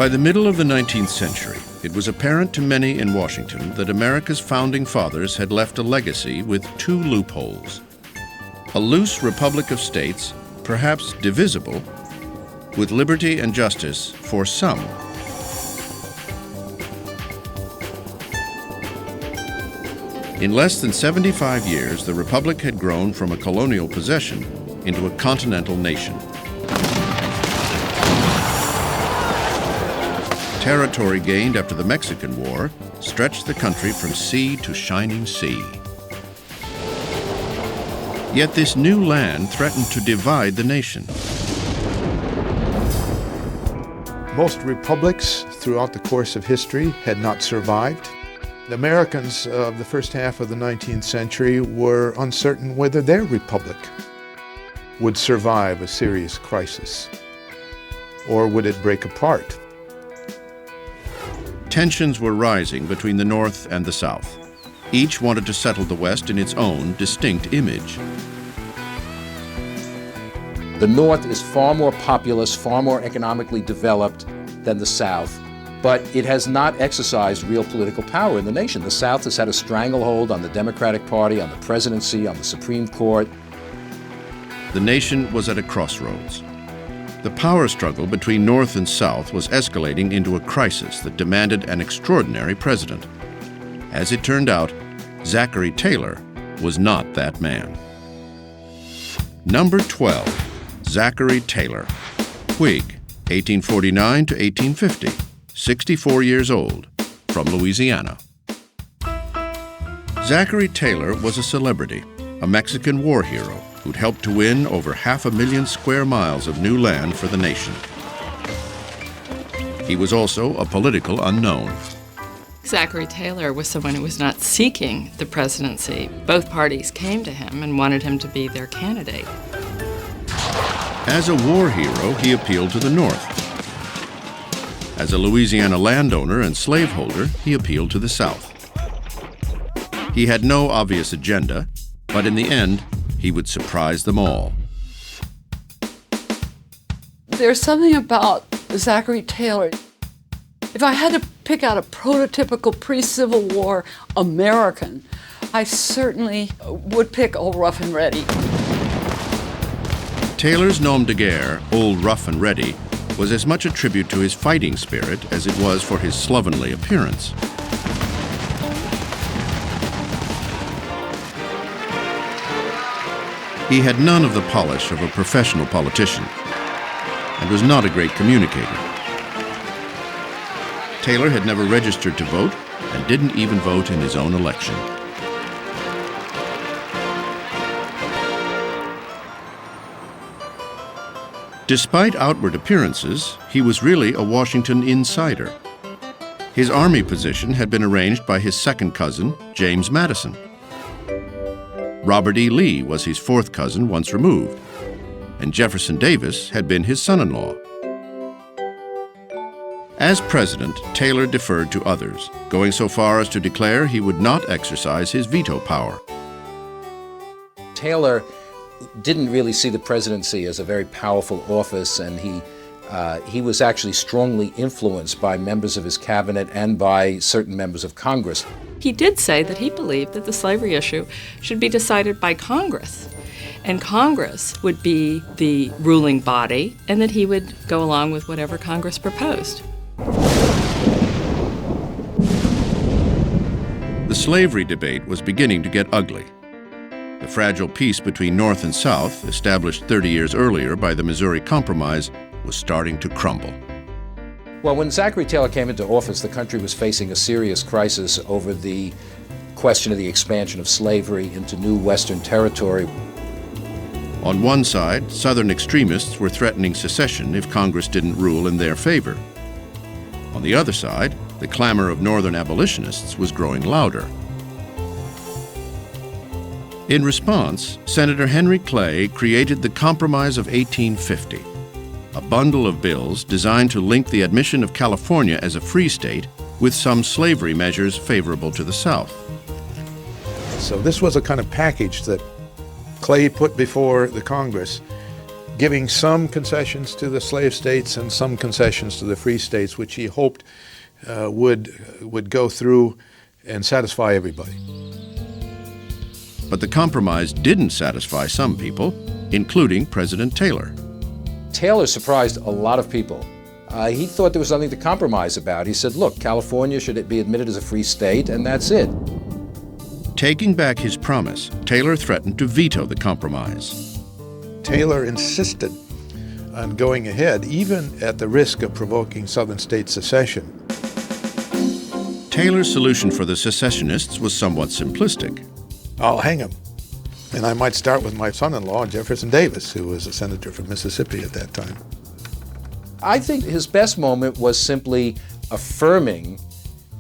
By the middle of the 19th century, it was apparent to many in Washington that America's founding fathers had left a legacy with two loopholes. A loose republic of states, perhaps divisible, with liberty and justice for some. In less than 75 years, the republic had grown from a colonial possession into a continental nation. Territory gained after the Mexican War stretched the country from sea to shining sea. Yet this new land threatened to divide the nation. Most republics throughout the course of history had not survived. The Americans of the first half of the 19th century were uncertain whether their republic would survive a serious crisis, or would it break apart? Tensions were rising between the North and the South. Each wanted to settle the West in its own distinct image. The North is far more populous, far more economically developed than the South, but it has not exercised real political power in the nation. The South has had a stranglehold on the Democratic Party, on the presidency, on the Supreme Court. The nation was at a crossroads. The power struggle between North and South was escalating into a crisis that demanded an extraordinary president. As it turned out, Zachary Taylor was not that man. Number 12, Zachary Taylor, Whig, 1849 to 1850, 64 years old, from Louisiana. Zachary Taylor was a celebrity, a Mexican war hero who'd helped to win over 500,000 square miles of new land for the nation. He was also a political unknown. Zachary Taylor was someone who was not seeking the presidency. Both parties came to him and wanted him to be their candidate. As a war hero, he appealed to the North. As a Louisiana landowner and slaveholder, he appealed to the South. He had no obvious agenda, but in the end, he would surprise them all. There's something about Zachary Taylor. If I had to pick out a prototypical pre-Civil War American, I certainly would pick Old Rough and Ready. Taylor's nom de guerre, Old Rough and Ready, was as much a tribute to his fighting spirit as it was for his slovenly appearance. He had none of the polish of a professional politician and was not a great communicator. Taylor had never registered to vote and didn't even vote in his own election. Despite outward appearances, he was really a Washington insider. His Army position had been arranged by his second cousin, James Madison. Robert E. Lee was his fourth cousin once removed, and Jefferson Davis had been his son-in-law. As president, Taylor deferred to others, going so far as to declare he would not exercise his veto power. Taylor didn't really see the presidency as a very powerful office, and he was actually strongly influenced by members of his cabinet and by certain members of Congress. He did say that he believed that the slavery issue should be decided by Congress, and Congress would be the ruling body, and that he would go along with whatever Congress proposed. The slavery debate was beginning to get ugly. The fragile peace between North and South, established 30 years earlier by the Missouri Compromise, was starting to crumble. Well, when Zachary Taylor came into office, the country was facing a serious crisis over the question of the expansion of slavery into new Western territory. On one side, Southern extremists were threatening secession if Congress didn't rule in their favor. On the other side, the clamor of Northern abolitionists was growing louder. In response, Senator Henry Clay created the Compromise of 1850, a bundle of bills designed to link the admission of California as a free state with some slavery measures favorable to the South. So this was a kind of package that Clay put before the Congress giving some concessions to the slave states and some concessions to the free states, which he hoped would go through and satisfy everybody. But the compromise didn't satisfy some people, including President Taylor. Taylor surprised a lot of people. He thought there was nothing to compromise about. He said, look, California should be admitted as a free state, and that's it. Taking back his promise, Taylor threatened to veto the compromise. Taylor insisted on going ahead, even at the risk of provoking Southern state secession. Taylor's solution for the secessionists was somewhat simplistic. I'll hang him. And I might start with my son-in-law, Jefferson Davis, who was a senator from Mississippi at that time. I think his best moment was simply affirming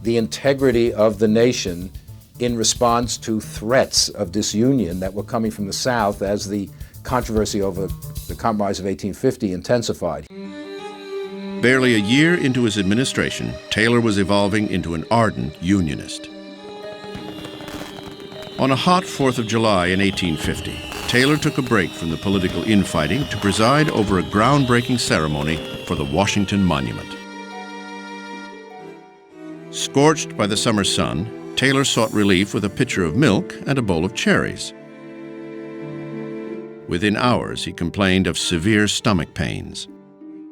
the integrity of the nation in response to threats of disunion that were coming from the South as the controversy over the Compromise of 1850 intensified. Barely a year into his administration, Taylor was evolving into an ardent Unionist. On a hot 4th of July in 1850, Taylor took a break from the political infighting to preside over a groundbreaking ceremony for the Washington Monument. Scorched by the summer sun, Taylor sought relief with a pitcher of milk and a bowl of cherries. Within hours, he complained of severe stomach pains.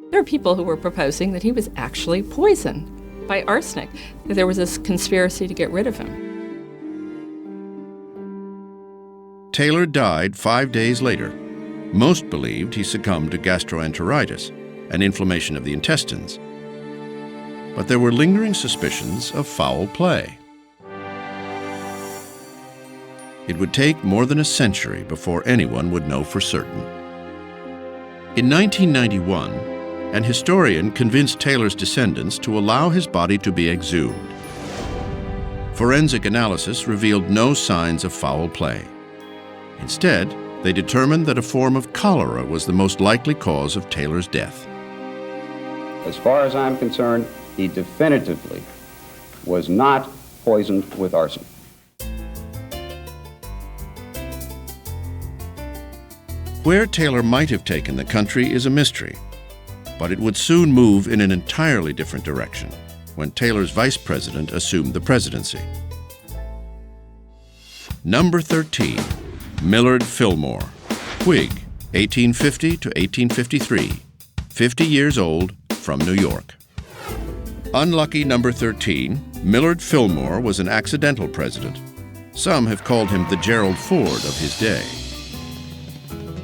There are people who were proposing that he was actually poisoned by arsenic, that there was this conspiracy to get rid of him. Taylor died 5 days later. Most believed he succumbed to gastroenteritis, an inflammation of the intestines. But there were lingering suspicions of foul play. It would take more than a century before anyone would know for certain. In 1991, an historian convinced Taylor's descendants to allow his body to be exhumed. Forensic analysis revealed no signs of foul play. Instead, they determined that a form of cholera was the most likely cause of Taylor's death. As far as I'm concerned, he definitively was not poisoned with arson. Where Taylor might have taken the country is a mystery, but it would soon move in an entirely different direction when Taylor's vice president assumed the presidency. Number 13, Millard Fillmore, Whig, 1850 to 1853, 50 years old, from New York. Unlucky number 13, Millard Fillmore was an accidental president. Some have called him the Gerald Ford of his day.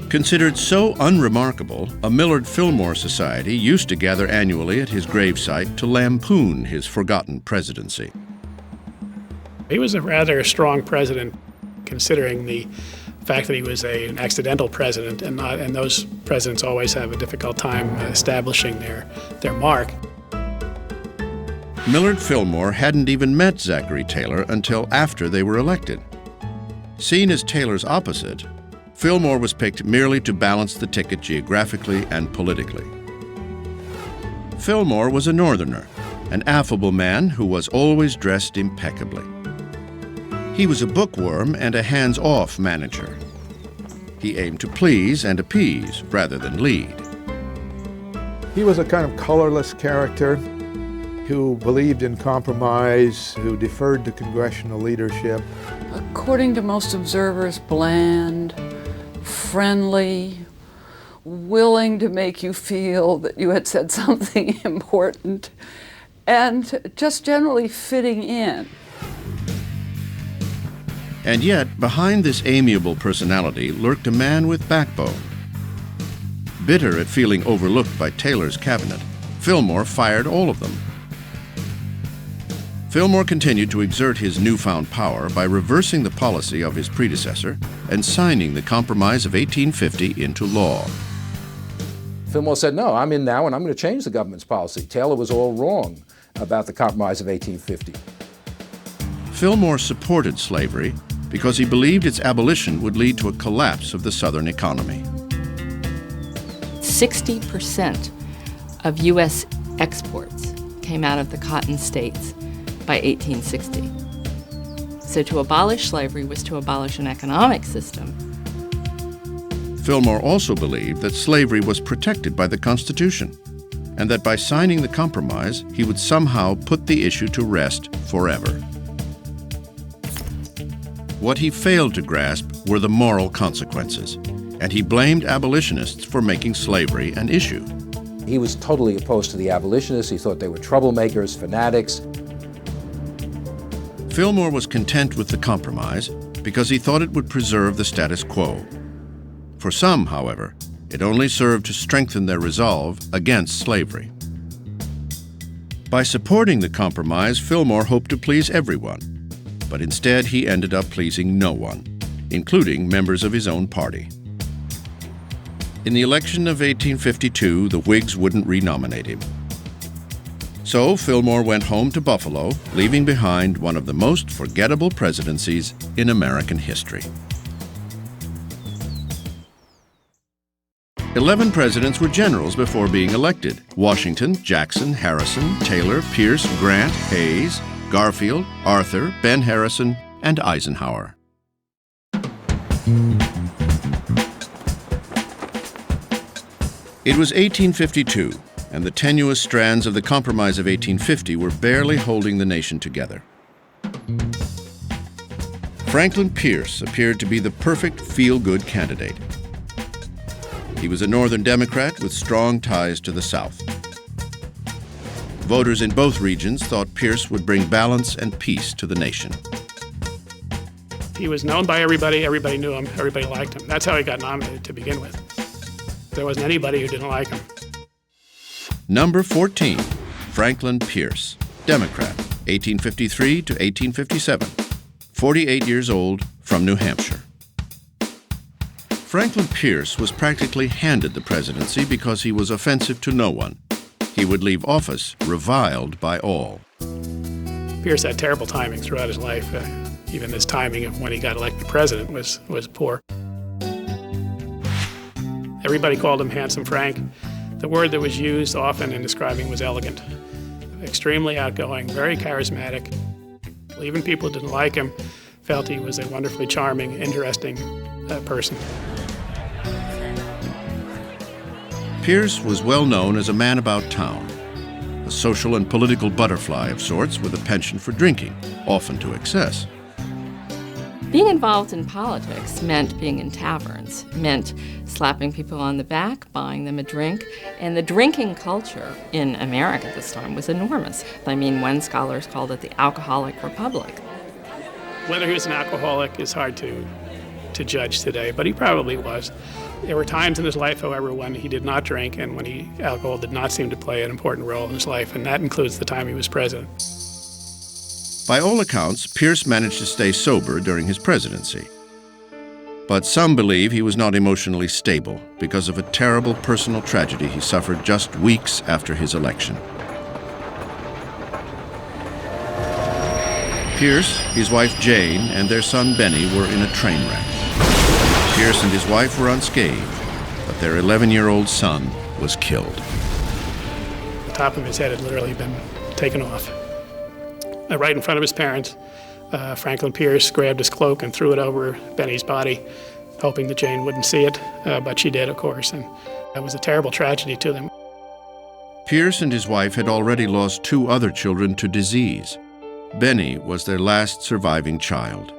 Considered so unremarkable, a Millard Fillmore Society used to gather annually at his gravesite to lampoon his forgotten presidency. He was a rather strong president, considering the fact that he was an accidental president, and those presidents always have a difficult time establishing their mark. Millard Fillmore hadn't even met Zachary Taylor until after they were elected. Seen as Taylor's opposite, Fillmore was picked merely to balance the ticket geographically and politically. Fillmore was a Northerner, an affable man who was always dressed impeccably. He was a bookworm and a hands-off manager. He aimed to please and appease rather than lead. He was a kind of colorless character who believed in compromise, who deferred to congressional leadership. According to most observers, bland, friendly, willing to make you feel that you had said something important, and just generally fitting in. And yet, behind this amiable personality lurked a man with backbone. Bitter at feeling overlooked by Taylor's cabinet, Fillmore fired all of them. Fillmore continued to exert his newfound power by reversing the policy of his predecessor and signing the Compromise of 1850 into law. Fillmore said, no, I'm in now and I'm going to change the government's policy. Taylor was all wrong about the Compromise of 1850. Fillmore supported slavery because he believed its abolition would lead to a collapse of the Southern economy. 60% of U.S. exports came out of the cotton states by 1860. So to abolish slavery was to abolish an economic system. Fillmore also believed that slavery was protected by the Constitution, and that by signing the compromise, he would somehow put the issue to rest forever. What he failed to grasp were the moral consequences, and he blamed abolitionists for making slavery an issue. He was totally opposed to the abolitionists. He thought they were troublemakers, fanatics. Fillmore was content with the compromise because he thought it would preserve the status quo. For some, however, it only served to strengthen their resolve against slavery. By supporting the compromise, Fillmore hoped to please everyone, but instead he ended up pleasing no one, including members of his own party. In the election of 1852, the Whigs wouldn't renominate him. So Fillmore went home to Buffalo, leaving behind one of the most forgettable presidencies in American history. 11 presidents were generals before being elected: Washington, Jackson, Harrison, Taylor, Pierce, Grant, Hayes, Garfield, Arthur, Ben Harrison, and Eisenhower. It was 1852, and the tenuous strands of the Compromise of 1850 were barely holding the nation together. Franklin Pierce appeared to be the perfect feel-good candidate. He was a Northern Democrat with strong ties to the South. Voters in both regions thought Pierce would bring balance and peace to the nation. He was known by everybody. Everybody knew him. Everybody liked him. That's how he got nominated to begin with. There wasn't anybody who didn't like him. Number 14, Franklin Pierce, Democrat, 1853 to 1857, 48 years old, from New Hampshire. Franklin Pierce was practically handed the presidency because he was offensive to no one. He would leave office reviled by all. Pierce had terrible timing throughout his life. Even his timing of when he got elected president was poor. Everybody called him Handsome Frank. The word that was used often in describing was elegant. Extremely outgoing, very charismatic. Even people who didn't like him felt he was a wonderfully charming, interesting person. Pierce was well known as a man about town, a social and political butterfly of sorts with a penchant for drinking, often to excess. Being involved in politics meant being in taverns, meant slapping people on the back, buying them a drink, and the drinking culture in America at this time was enormous. I mean, one scholar called it the alcoholic republic. Whether he was an alcoholic is hard to judge today, but he probably was. There were times in his life, however, when he did not drink and when alcohol did not seem to play an important role in his life, and that includes the time he was president. By all accounts, Pierce managed to stay sober during his presidency. But some believe he was not emotionally stable because of a terrible personal tragedy he suffered just weeks after his election. Pierce, his wife Jane, and their son Benny were in a train wreck. Pierce and his wife were unscathed, but their 11-year-old son was killed. The top of his head had literally been taken off. Right in front of his parents, Franklin Pierce grabbed his cloak and threw it over Benny's body, hoping that Jane wouldn't see it, but she did, of course, and that was a terrible tragedy to them. Pierce and his wife had already lost 2 other children to disease. Benny was their last surviving child.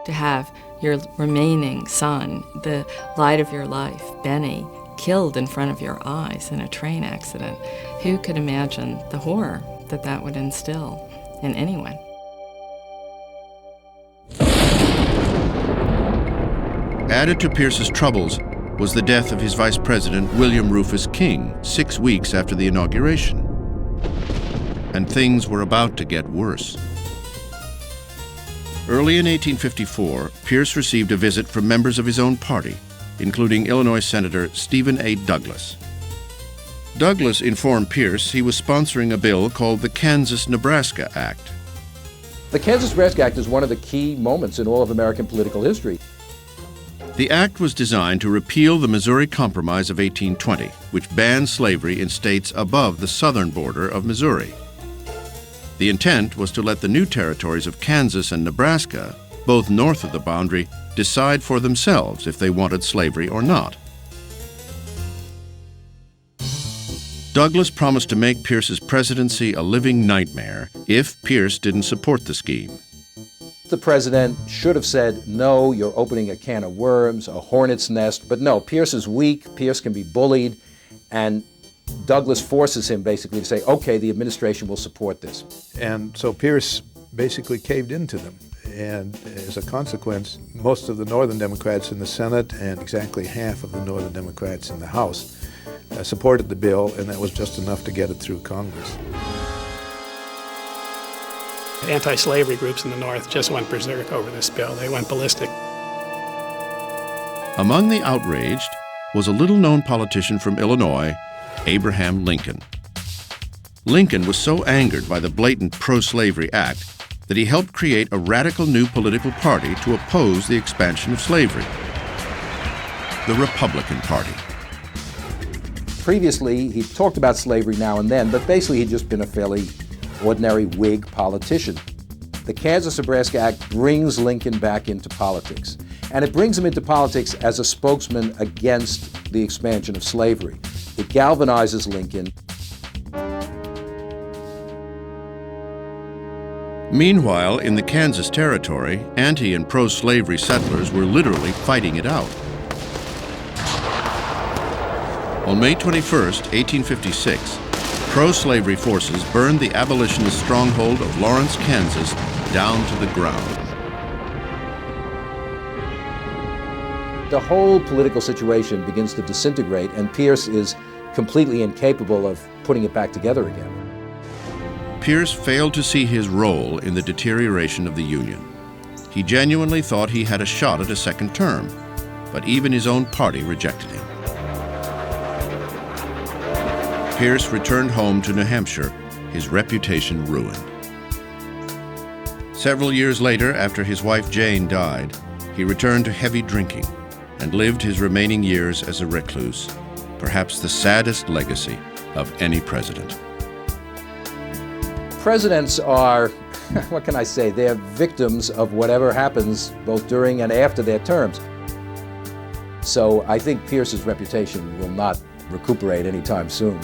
To have your remaining son, the light of your life, Benny, killed in front of your eyes in a train accident, who could imagine the horror that that would instill in anyone? Added to Pierce's troubles was the death of his vice president, William Rufus King, 6 weeks after the inauguration. And things were about to get worse. Early in 1854, Pierce received a visit from members of his own party, including Illinois Senator Stephen A. Douglas. Douglas informed Pierce he was sponsoring a bill called the Kansas-Nebraska Act. The Kansas-Nebraska Act is one of the key moments in all of American political history. The act was designed to repeal the Missouri Compromise of 1820, which banned slavery in states above the southern border of Missouri. The intent was to let the new territories of Kansas and Nebraska, both north of the boundary, decide for themselves if they wanted slavery or not, Douglas promised to make Pierce's presidency a living nightmare if Pierce didn't support the scheme. The president should have said, no, you're opening a can of worms, a hornet's nest. But no, Pierce is weak, Pierce can be bullied, and Douglas forces him basically to say, okay, the administration will support this. And so Pierce basically caved into them. And as a consequence, most of the Northern Democrats in the Senate and exactly half of the Northern Democrats in the House supported the bill, and that was just enough to get it through Congress. Anti-slavery groups in the North just went berserk over this bill. They went ballistic. Among the outraged was a little-known politician from Illinois, Abraham Lincoln. Lincoln was so angered by the blatant pro-slavery act that he helped create a radical new political party to oppose the expansion of slavery, the Republican Party. Previously, he talked about slavery now and then, but basically he'd just been a fairly ordinary Whig politician. The Kansas-Nebraska Act brings Lincoln back into politics, and it brings him into politics as a spokesman against the expansion of slavery. It galvanizes Lincoln. Meanwhile, in the Kansas Territory, anti- and pro-slavery settlers were literally fighting it out. On May 21, 1856, pro-slavery forces burned the abolitionist stronghold of Lawrence, Kansas, down to the ground. The whole political situation begins to disintegrate, and Pierce is completely incapable of putting it back together again. Pierce failed to see his role in the deterioration of the Union. He genuinely thought he had a shot at a second term, but even his own party rejected him. Pierce returned home to New Hampshire, his reputation ruined. Several years later, after his wife Jane died, he returned to heavy drinking and lived his remaining years as a recluse, perhaps the saddest legacy of any president. Presidents are, what can I say, they're victims of whatever happens both during and after their terms. So I think Pierce's reputation will not recuperate anytime soon.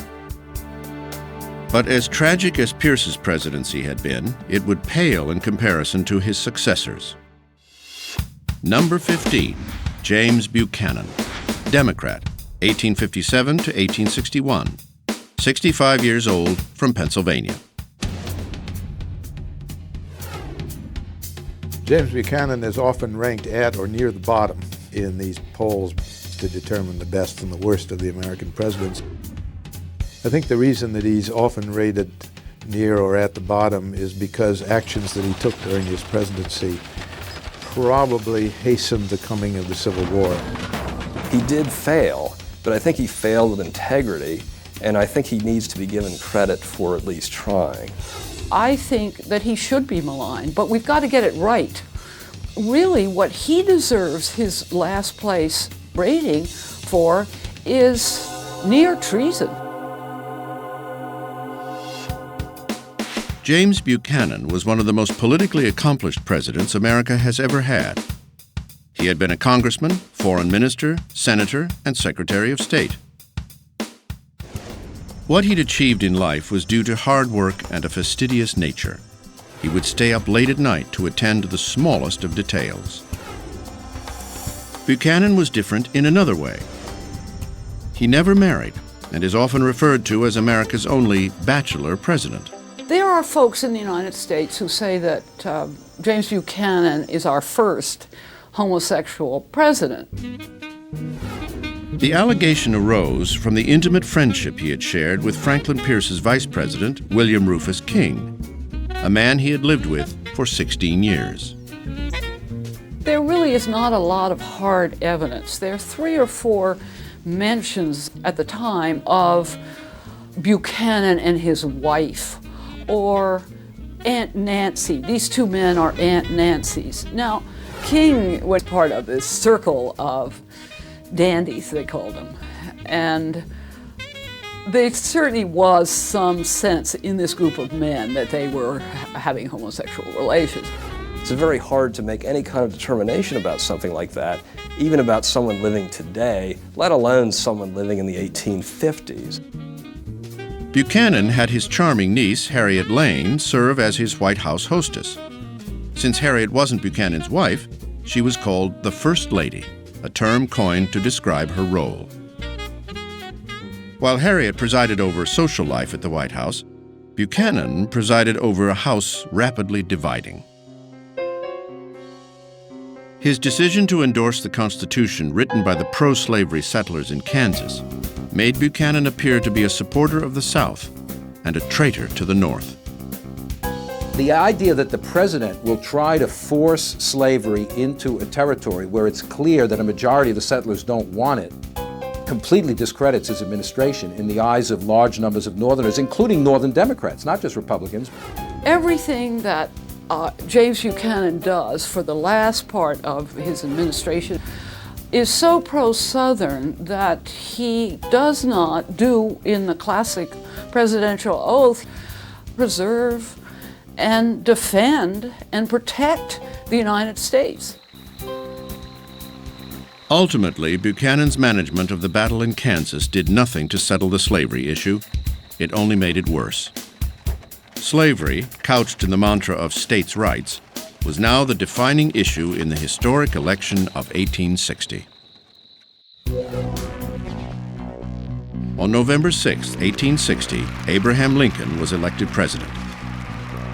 But as tragic as Pierce's presidency had been, it would pale in comparison to his successors. Number 15, James Buchanan, Democrat, 1857 to 1861, 65 years old, from Pennsylvania. James Buchanan is often ranked at or near the bottom in these polls to determine the best and the worst of the American presidents. I think the reason that he's often rated near or at the bottom is because actions that he took during his presidency probably hastened the coming of the Civil War. He did fail, but I think he failed with integrity, and I think he needs to be given credit for at least trying. I think that he should be maligned, but we've got to get it right. Really, what he deserves his last place rating for is near treason. James Buchanan was one of the most politically accomplished presidents America has ever had. He had been a congressman, foreign minister, senator, and secretary of state. What he'd achieved in life was due to hard work and a fastidious nature. He would stay up late at night to attend to the smallest of details. Buchanan was different in another way. He never married and is often referred to as America's only bachelor president. There are folks in the United States who say that James Buchanan is our first homosexual president. The allegation arose from the intimate friendship he had shared with Franklin Pierce's vice president, William Rufus King, a man he had lived with for 16 years. There really is not a lot of hard evidence. There are 3 or 4 mentions at the time of Buchanan and his wife, or Aunt Nancy. These 2 men are Aunt Nancys. Now, King was part of this circle of dandies, they called them, and there certainly was some sense in this group of men that they were having homosexual relations. It's very hard to make any kind of determination about something like that, even about someone living today, let alone someone living in the 1850s. Buchanan had his charming niece, Harriet Lane, serve as his White House hostess. Since Harriet wasn't Buchanan's wife, she was called the First Lady, a term coined to describe her role. While Harriet presided over social life at the White House, Buchanan presided over a house rapidly dividing. His decision to endorse the Constitution written by the pro-slavery settlers in Kansas made Buchanan appear to be a supporter of the South and a traitor to the North. The idea that the president will try to force slavery into a territory where it's clear that a majority of the settlers don't want it completely discredits his administration in the eyes of large numbers of Northerners, including Northern Democrats, not just Republicans. Everything that James Buchanan does for the last part of his administration is so pro-Southern that he does not do, in the classic presidential oath, preserve and defend and protect the United States. Ultimately, Buchanan's management of the battle in Kansas did nothing to settle the slavery issue. It only made it worse. Slavery, couched in the mantra of states' rights, was now the defining issue in the historic election of 1860. On November 6, 1860, Abraham Lincoln was elected president.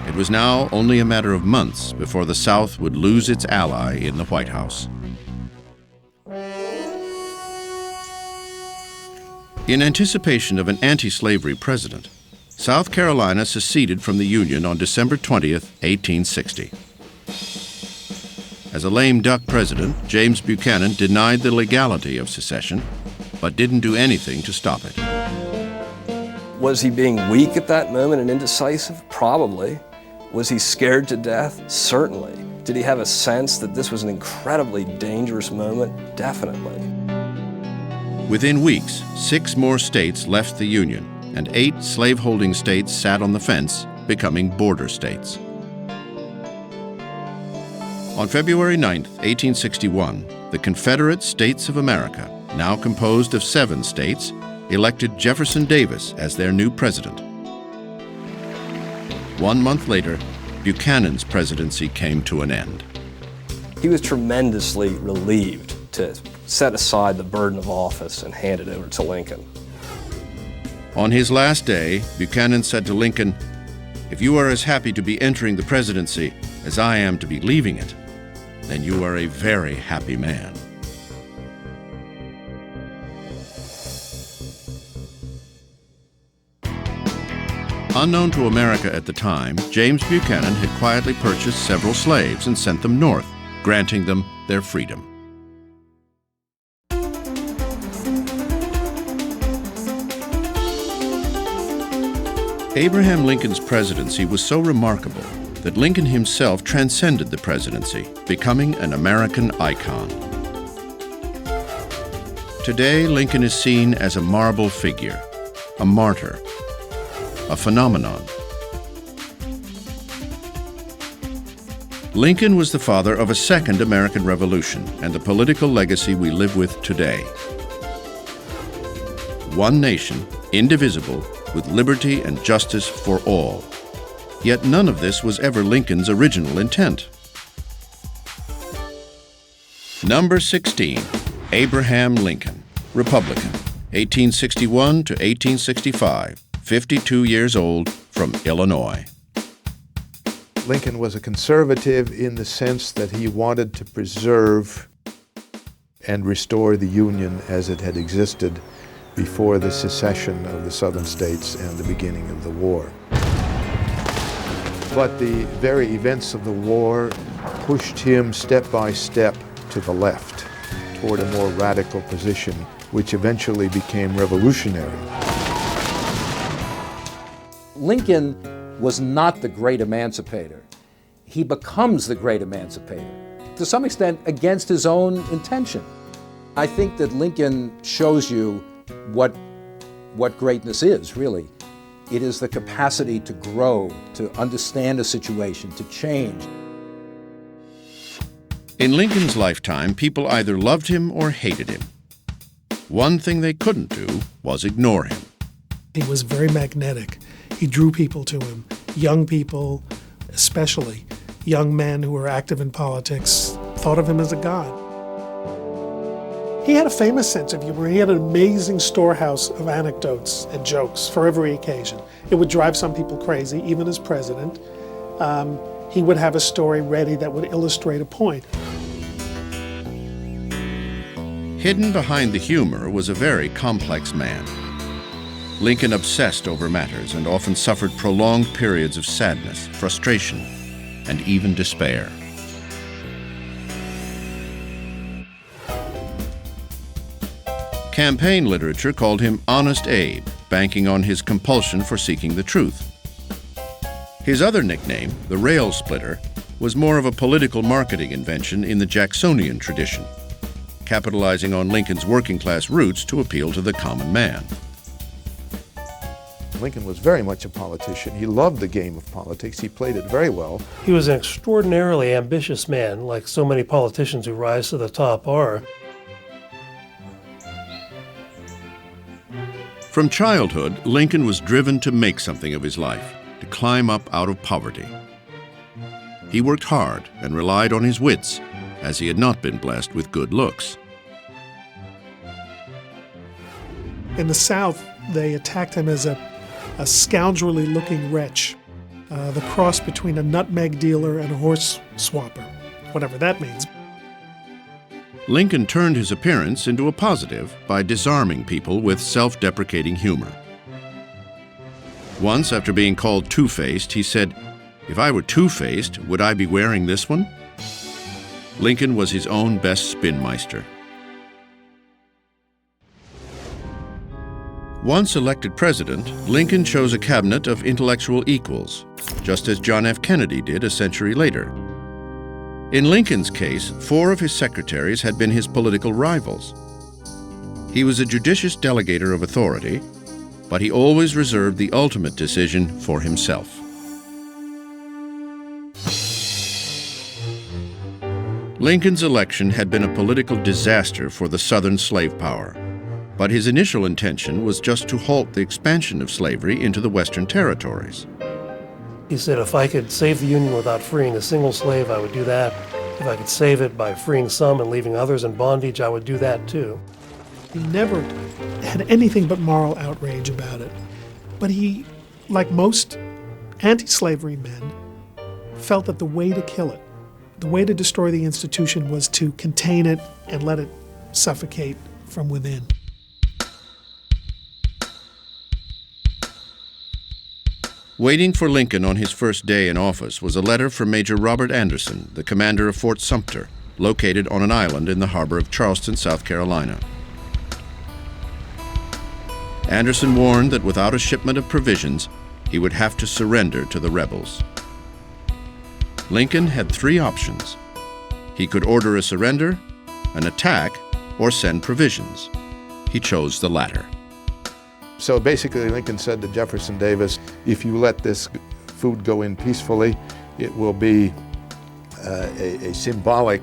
It was now only a matter of months before the South would lose its ally in the White House. In anticipation of an anti-slavery president, South Carolina seceded from the Union on December 20th, 1860. As a lame duck president, James Buchanan denied the legality of secession, but didn't do anything to stop it. Was he being weak at that moment and indecisive? Probably. Was he scared to death? Certainly. Did he have a sense that this was an incredibly dangerous moment? Definitely. Within weeks, 6 more states left the Union, and 8 slaveholding states sat on the fence, becoming border states. On February 9, 1861, the Confederate States of America, now composed of 7 states, elected Jefferson Davis as their new president. 1 month later, Buchanan's presidency came to an end. He was tremendously relieved to set aside the burden of office and hand it over to Lincoln. On his last day, Buchanan said to Lincoln, "If you are as happy to be entering the presidency as I am to be leaving it, then you are a very happy man." Unknown to America at the time, James Buchanan had quietly purchased several slaves and sent them north, granting them their freedom. Abraham Lincoln's presidency was so remarkable that Lincoln himself transcended the presidency, becoming an American icon. Today, Lincoln is seen as a marble figure, a martyr, a phenomenon. Lincoln was the father of a second American Revolution and the political legacy we live with today. One nation, indivisible, with liberty and justice for all. Yet none of this was ever Lincoln's original intent. Number 16, Abraham Lincoln, Republican, 1861 to 1865, 52 years old, from Illinois. Lincoln was a conservative in the sense that he wanted to preserve and restore the Union as it had existed before the secession of the southern states and the beginning of the war. But the very events of the war pushed him step by step to the left, toward a more radical position, which eventually became revolutionary. Lincoln was not the great emancipator. He becomes the great emancipator, to some extent against his own intention. I think that Lincoln shows you what greatness is, really. It is the capacity to grow, to understand a situation, to change. In Lincoln's lifetime, people either loved him or hated him. One thing they couldn't do was ignore him. He was very magnetic. He drew people to him, young people especially. Young men who were active in politics thought of him as a god. He had a famous sense of humor. He had an amazing storehouse of anecdotes and jokes for every occasion. It would drive some people crazy, even as president. He would have a story ready that would illustrate a point. Hidden behind the humor was a very complex man. Lincoln obsessed over matters and often suffered prolonged periods of sadness, frustration, and even despair. Campaign literature called him Honest Abe, banking on his compulsion for seeking the truth. His other nickname, the Rail Splitter, was more of a political marketing invention in the Jacksonian tradition, capitalizing on Lincoln's working-class roots to appeal to the common man. Lincoln was very much a politician. He loved the game of politics. He played it very well. He was an extraordinarily ambitious man, like so many politicians who rise to the top are. From childhood, Lincoln was driven to make something of his life, to climb up out of poverty. He worked hard and relied on his wits, as he had not been blessed with good looks. In the South, they attacked him as a scoundrelly-looking wretch, the cross between a nutmeg dealer and a horse swapper, whatever that means. Lincoln turned his appearance into a positive by disarming people with self-deprecating humor. Once, after being called two-faced, he said, "If I were two-faced, would I be wearing this one?" Lincoln was his own best spinmeister. Once elected president, Lincoln chose a cabinet of intellectual equals, just as John F. Kennedy did a century later. In Lincoln's case, 4 of his secretaries had been his political rivals. He was a judicious delegator of authority, but he always reserved the ultimate decision for himself. Lincoln's election had been a political disaster for the Southern slave power, but his initial intention was just to halt the expansion of slavery into the Western territories. He said, if I could save the Union without freeing a single slave, I would do that. If I could save it by freeing some and leaving others in bondage, I would do that too. He never had anything but moral outrage about it. But he, like most anti-slavery men, felt that the way to kill it, the way to destroy the institution, was to contain it and let it suffocate from within. Waiting for Lincoln on his first day in office was a letter from Major Robert Anderson, the commander of Fort Sumter, located on an island in the harbor of Charleston, South Carolina. Anderson warned that without a shipment of provisions, he would have to surrender to the rebels. Lincoln had 3 options. He could order a surrender, an attack, or send provisions. He chose the latter. So basically, Lincoln said to Jefferson Davis, if you let this food go in peacefully, it will be a symbolic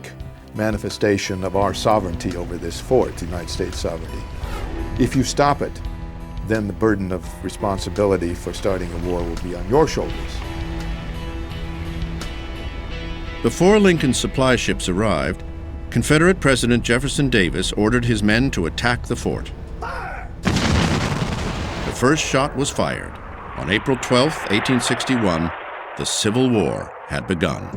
manifestation of our sovereignty over this fort, the United States sovereignty. If you stop it, then the burden of responsibility for starting a war will be on your shoulders. Before Lincoln's supply ships arrived, Confederate President Jefferson Davis ordered his men to attack the fort. The first shot was fired. On April 12, 1861, the Civil War had begun.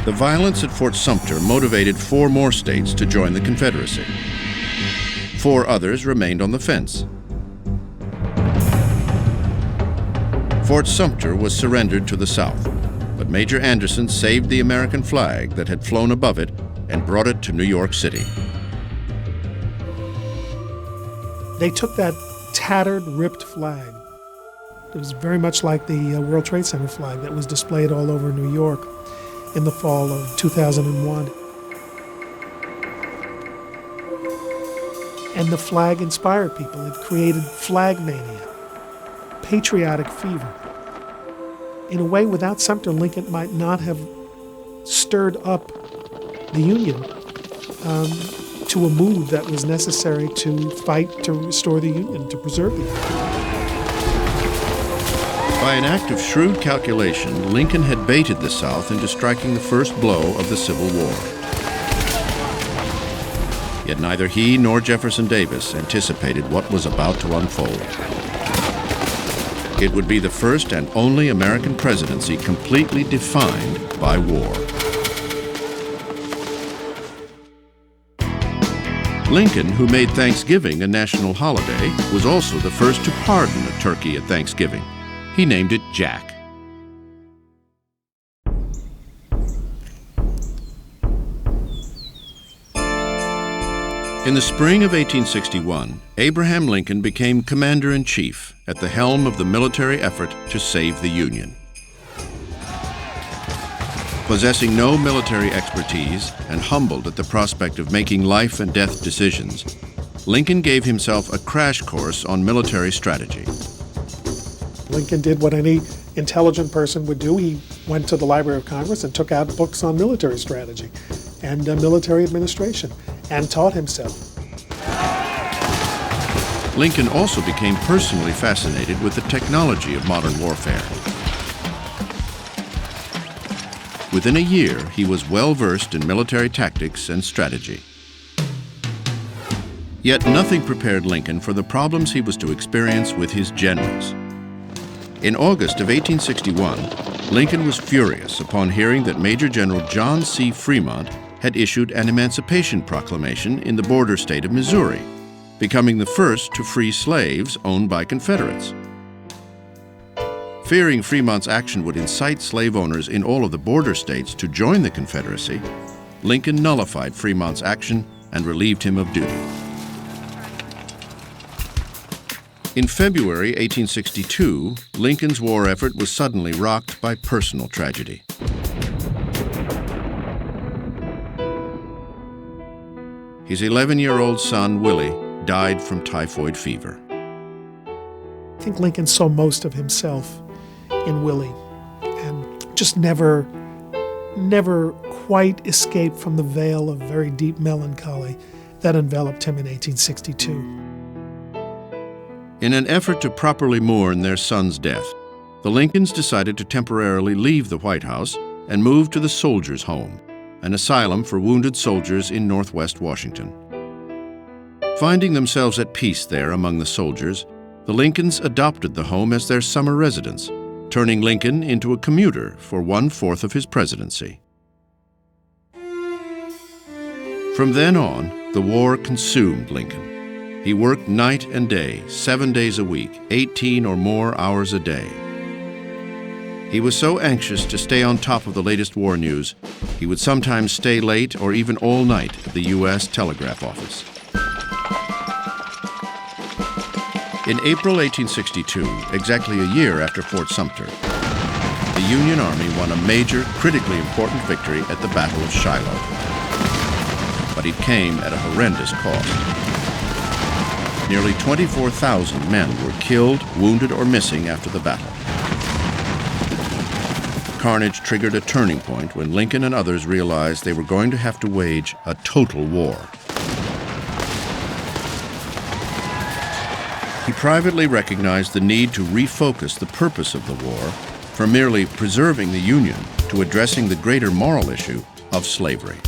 The violence at Fort Sumter motivated 4 more states to join the Confederacy. 4 others remained on the fence. Fort Sumter was surrendered to the South, but Major Anderson saved the American flag that had flown above it and brought it to New York City. They took that tattered, ripped flag. It was very much like the World Trade Center flag that was displayed all over New York in the fall of 2001. And the flag inspired people. It created flag mania, patriotic fever. In a way, without Sumter, Lincoln might not have stirred up the Union to a move that was necessary to fight to restore the Union, to preserve the Union. By an act of shrewd calculation, Lincoln had baited the South into striking the first blow of the Civil War. Yet neither he nor Jefferson Davis anticipated what was about to unfold. It would be the first and only American presidency completely defined by war. Lincoln, who made Thanksgiving a national holiday, was also the first to pardon a turkey at Thanksgiving. He named it Jack. In the spring of 1861, Abraham Lincoln became commander-in-chief at the helm of the military effort to save the Union. Possessing no military expertise and humbled at the prospect of making life and death decisions, Lincoln gave himself a crash course on military strategy. Lincoln did what any intelligent person would do. He went to the Library of Congress and took out books on military strategy and military administration and taught himself. Lincoln also became personally fascinated with the technology of modern warfare. Within a year, he was well-versed in military tactics and strategy. Yet nothing prepared Lincoln for the problems he was to experience with his generals. In August of 1861, Lincoln was furious upon hearing that Major General John C. Fremont had issued an Emancipation Proclamation in the border state of Missouri, becoming the first to free slaves owned by Confederates. Fearing Fremont's action would incite slave owners in all of the border states to join the Confederacy, Lincoln nullified Fremont's action and relieved him of duty. In February 1862, Lincoln's war effort was suddenly rocked by personal tragedy. His 11-year-old son, Willie, died from typhoid fever. I think Lincoln saw most of himself in Willie and just never quite escaped from the veil of very deep melancholy that enveloped him in 1862. In an effort to properly mourn their son's death, the Lincolns decided to temporarily leave the White House and move to the Soldiers' Home, an asylum for wounded soldiers in Northwest Washington. Finding themselves at peace there among the soldiers, the Lincolns adopted the home as their summer residence, turning Lincoln into a commuter for 1/4 of his presidency. From then on, the war consumed Lincoln. He worked night and day, 7 days a week, 18 or more hours a day. He was so anxious to stay on top of the latest war news, he would sometimes stay late or even all night at the U.S. Telegraph Office. In April 1862, exactly a year after Fort Sumter, the Union Army won a major, critically important victory at the Battle of Shiloh. But it came at a horrendous cost. Nearly 24,000 men were killed, wounded, or missing after the battle. Carnage triggered a turning point when Lincoln and others realized they were going to have to wage a total war. He privately recognized the need to refocus the purpose of the war from merely preserving the Union to addressing the greater moral issue of slavery.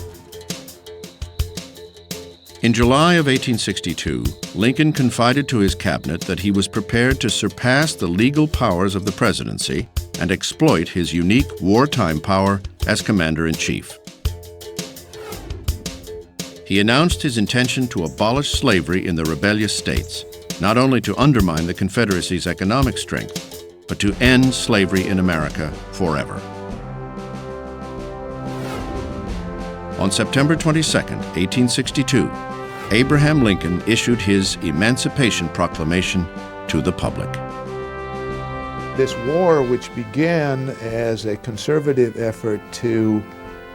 In July of 1862, Lincoln confided to his cabinet that he was prepared to surpass the legal powers of the presidency and exploit his unique wartime power as commander-in-chief. He announced his intention to abolish slavery in the rebellious states, not only to undermine the Confederacy's economic strength, but to end slavery in America forever. On September 22, 1862, Abraham Lincoln issued his Emancipation Proclamation to the public. This war, which began as a conservative effort to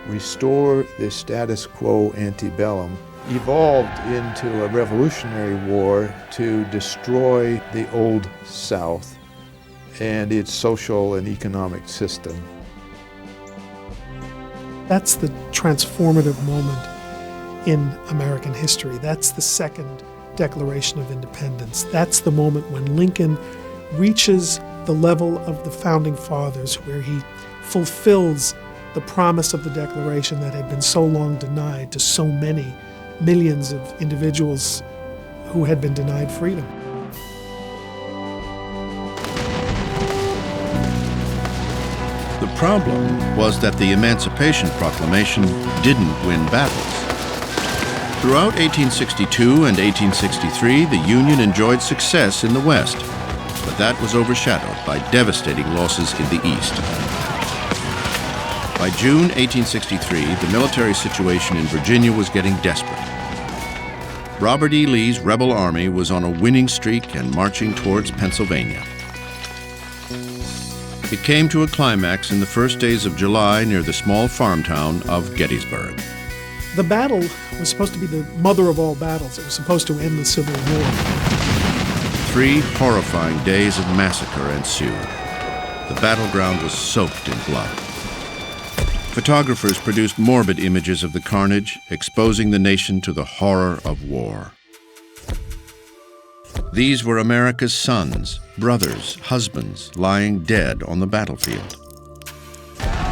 restore the status quo antebellum, evolved into a revolutionary war to destroy the Old South and its social and economic system. That's the transformative moment in American history. That's the second Declaration of Independence. That's the moment when Lincoln reaches the level of the Founding Fathers, where he fulfills the promise of the Declaration that had been so long denied to so many millions of individuals who had been denied freedom. The problem was that the Emancipation Proclamation didn't win battles. Throughout 1862 and 1863, the Union enjoyed success in the West, but that was overshadowed by devastating losses in the East. By June 1863, the military situation in Virginia was getting desperate. Robert E. Lee's rebel army was on a winning streak and marching towards Pennsylvania. It came to a climax in the first days of July near the small farm town of Gettysburg. The battle was supposed to be the mother of all battles. It was supposed to end the Civil War. 3 horrifying days of massacre ensued. The battleground was soaked in blood. Photographers produced morbid images of the carnage, exposing the nation to the horror of war. These were America's sons, brothers, husbands, lying dead on the battlefield.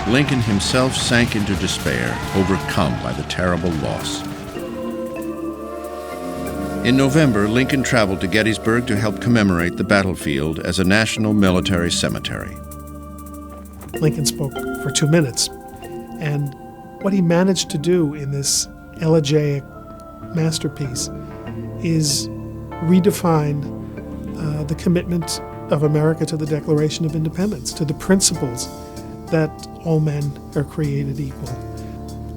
Lincoln himself sank into despair, overcome by the terrible loss. In November, Lincoln traveled to Gettysburg to help commemorate the battlefield as a national military cemetery. Lincoln spoke for 2 minutes, and what he managed to do in this elegiac masterpiece is redefine the commitment of America to the Declaration of Independence, to the principles that all men are created equal,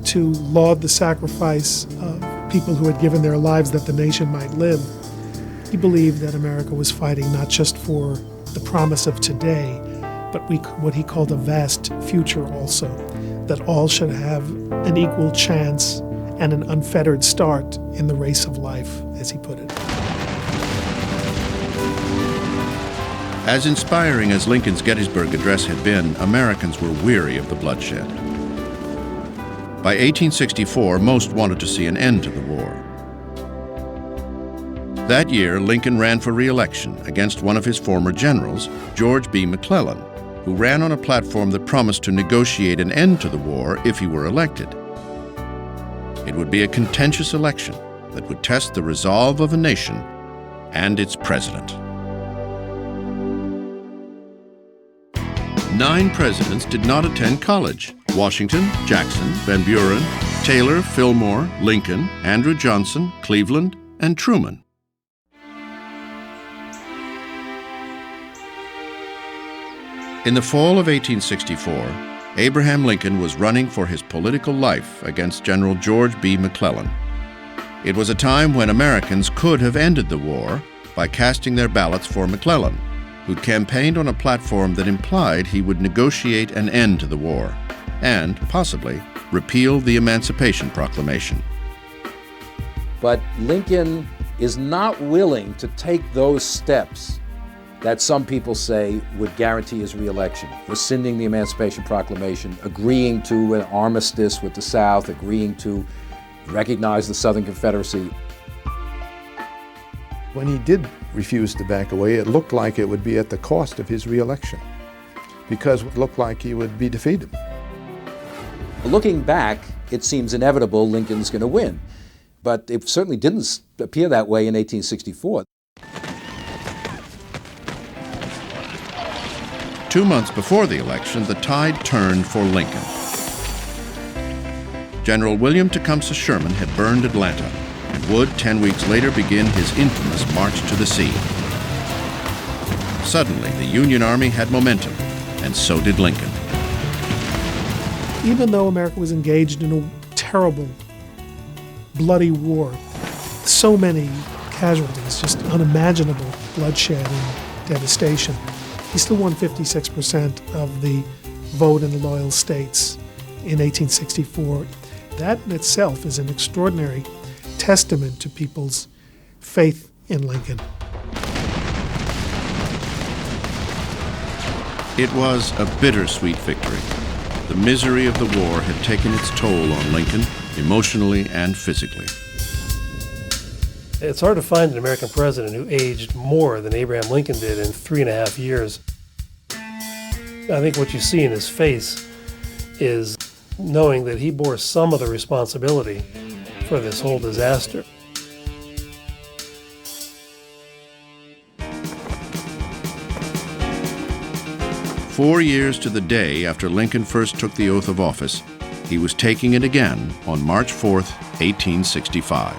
to laud the sacrifice of people who had given their lives that the nation might live. He believed that America was fighting not just for the promise of today, but what he called a vast future also, that all should have an equal chance and an unfettered start in the race of life, as he put it. As inspiring as Lincoln's Gettysburg Address had been, Americans were weary of the bloodshed. By 1864, most wanted to see an end to the war. That year, Lincoln ran for re-election against one of his former generals, George B. McClellan, who ran on a platform that promised to negotiate an end to the war if he were elected. It would be a contentious election that would test the resolve of a nation and its president. 9 presidents did not attend college: Washington, Jackson, Van Buren, Taylor, Fillmore, Lincoln, Andrew Johnson, Cleveland, and Truman. In the fall of 1864, Abraham Lincoln was running for his political life against General George B. McClellan. It was a time when Americans could have ended the war by casting their ballots for McClellan, who'd campaigned on a platform that implied he would negotiate an end to the war and, possibly, repeal the Emancipation Proclamation. But Lincoln is not willing to take those steps that some people say would guarantee his re-election: rescinding the Emancipation Proclamation, agreeing to an armistice with the South, agreeing to recognize the Southern Confederacy. When he did refuse to back away, it looked like it would be at the cost of his re-election, because it looked like he would be defeated. Looking back, it seems inevitable Lincoln's going to win, but it certainly didn't appear that way in 1864. 2 months before the election, the tide turned for Lincoln. General William Tecumseh Sherman had burned Atlanta and would, 10 weeks later, begin his infamous March to the Sea. Suddenly, the Union Army had momentum, and so did Lincoln. Even though America was engaged in a terrible, bloody war, so many casualties, just unimaginable bloodshed and devastation, he still won 56% of the vote in the loyal states in 1864. That in itself is an extraordinary testament to people's faith in Lincoln. It was a bittersweet victory. the misery of the war had taken its toll on Lincoln, emotionally and physically. It's hard to find an American president who aged more than Abraham Lincoln did in 3.5 years. I think what you see in his face is knowing that he bore some of the responsibility for this whole disaster. "4 years to the day after Lincoln first took the oath of office, he was taking it again on March 4th, 1865.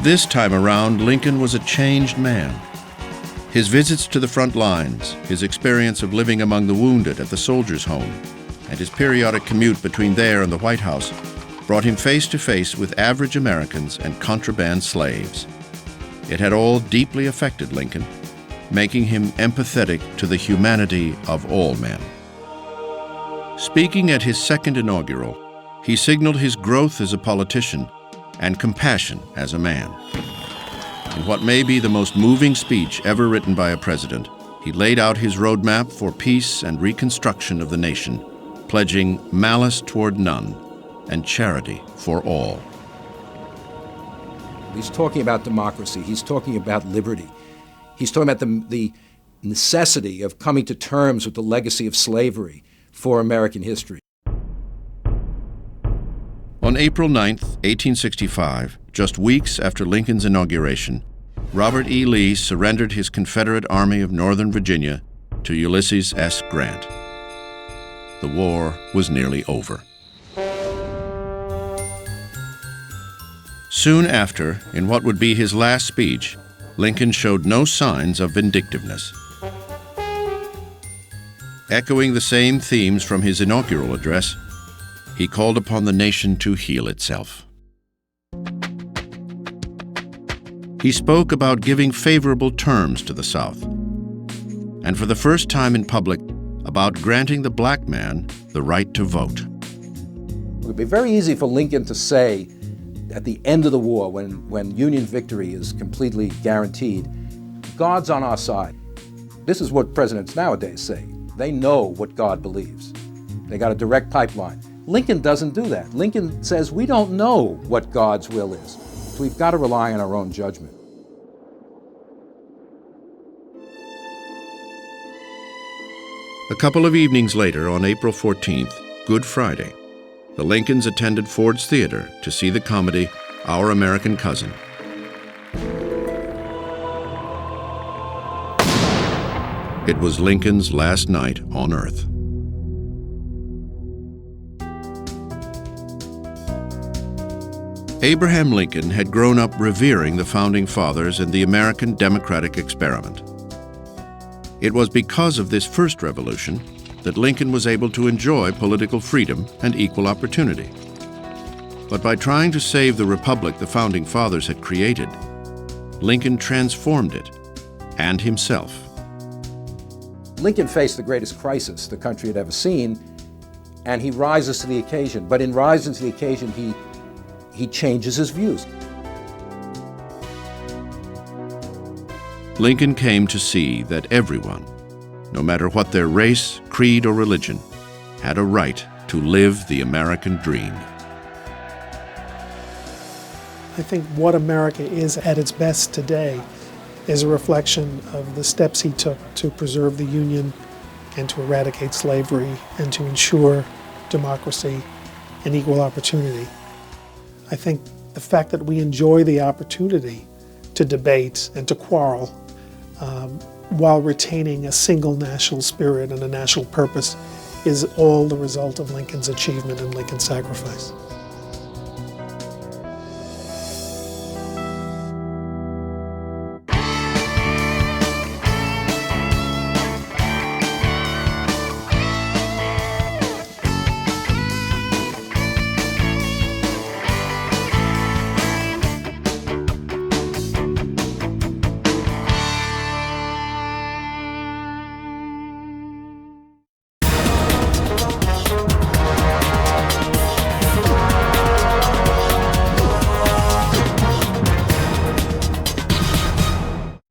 This time around, Lincoln was a changed man. His visits to the front lines, his experience of living among the wounded at the Soldiers' Home, and his periodic commute between there and the White House brought him face to face with average Americans and contraband slaves. It had all deeply affected Lincoln, making him empathetic to the humanity of all men. Speaking at his second inaugural, he signaled his growth as a politician and compassion as a man. In what may be the most moving speech ever written by a president, he laid out his roadmap for peace and reconstruction of the nation, pledging malice toward none and charity for all. He's talking about democracy. He's talking about liberty. He's talking about the necessity of coming to terms with the legacy of slavery for American history. On April 9, 1865, just weeks after Lincoln's inauguration, Robert E. Lee surrendered his Confederate Army of Northern Virginia to Ulysses S. Grant. The war was nearly over. Soon after, in what would be his last speech, Lincoln showed no signs of vindictiveness. Echoing the same themes from his inaugural address, he called upon the nation to heal itself. He spoke about giving favorable terms to the South, and for the first time in public, about granting the black man the right to vote. It would be very easy for Lincoln to say at the end of the war, when Union victory is completely guaranteed, God's on our side. This is what presidents nowadays say. They know what God believes. They got a direct pipeline. Lincoln doesn't do that. Lincoln says we don't know what God's will is. So we've got to rely on our own judgment. A couple of evenings later, on April 14th, Good Friday, the Lincolns attended Ford's Theater to see the comedy Our American Cousin. It was Lincoln's last night on Earth. Abraham Lincoln had grown up revering the Founding Fathers and the American democratic experiment. It was because of this first revolution that Lincoln was able to enjoy political freedom and equal opportunity. But by trying to save the republic the Founding Fathers had created, Lincoln transformed it and himself. Lincoln faced the greatest crisis the country had ever seen, and he rises to the occasion. But in rising to the occasion, he changes his views. Lincoln came to see that everyone, no matter what their race, creed, or religion, had a right to live the American dream. I think what America is at its best today is a reflection of the steps he took to preserve the Union and to eradicate slavery and to ensure democracy and equal opportunity. I think the fact that we enjoy the opportunity to debate and to quarrel while retaining a single national spirit and a national purpose is all the result of Lincoln's achievement and Lincoln's sacrifice.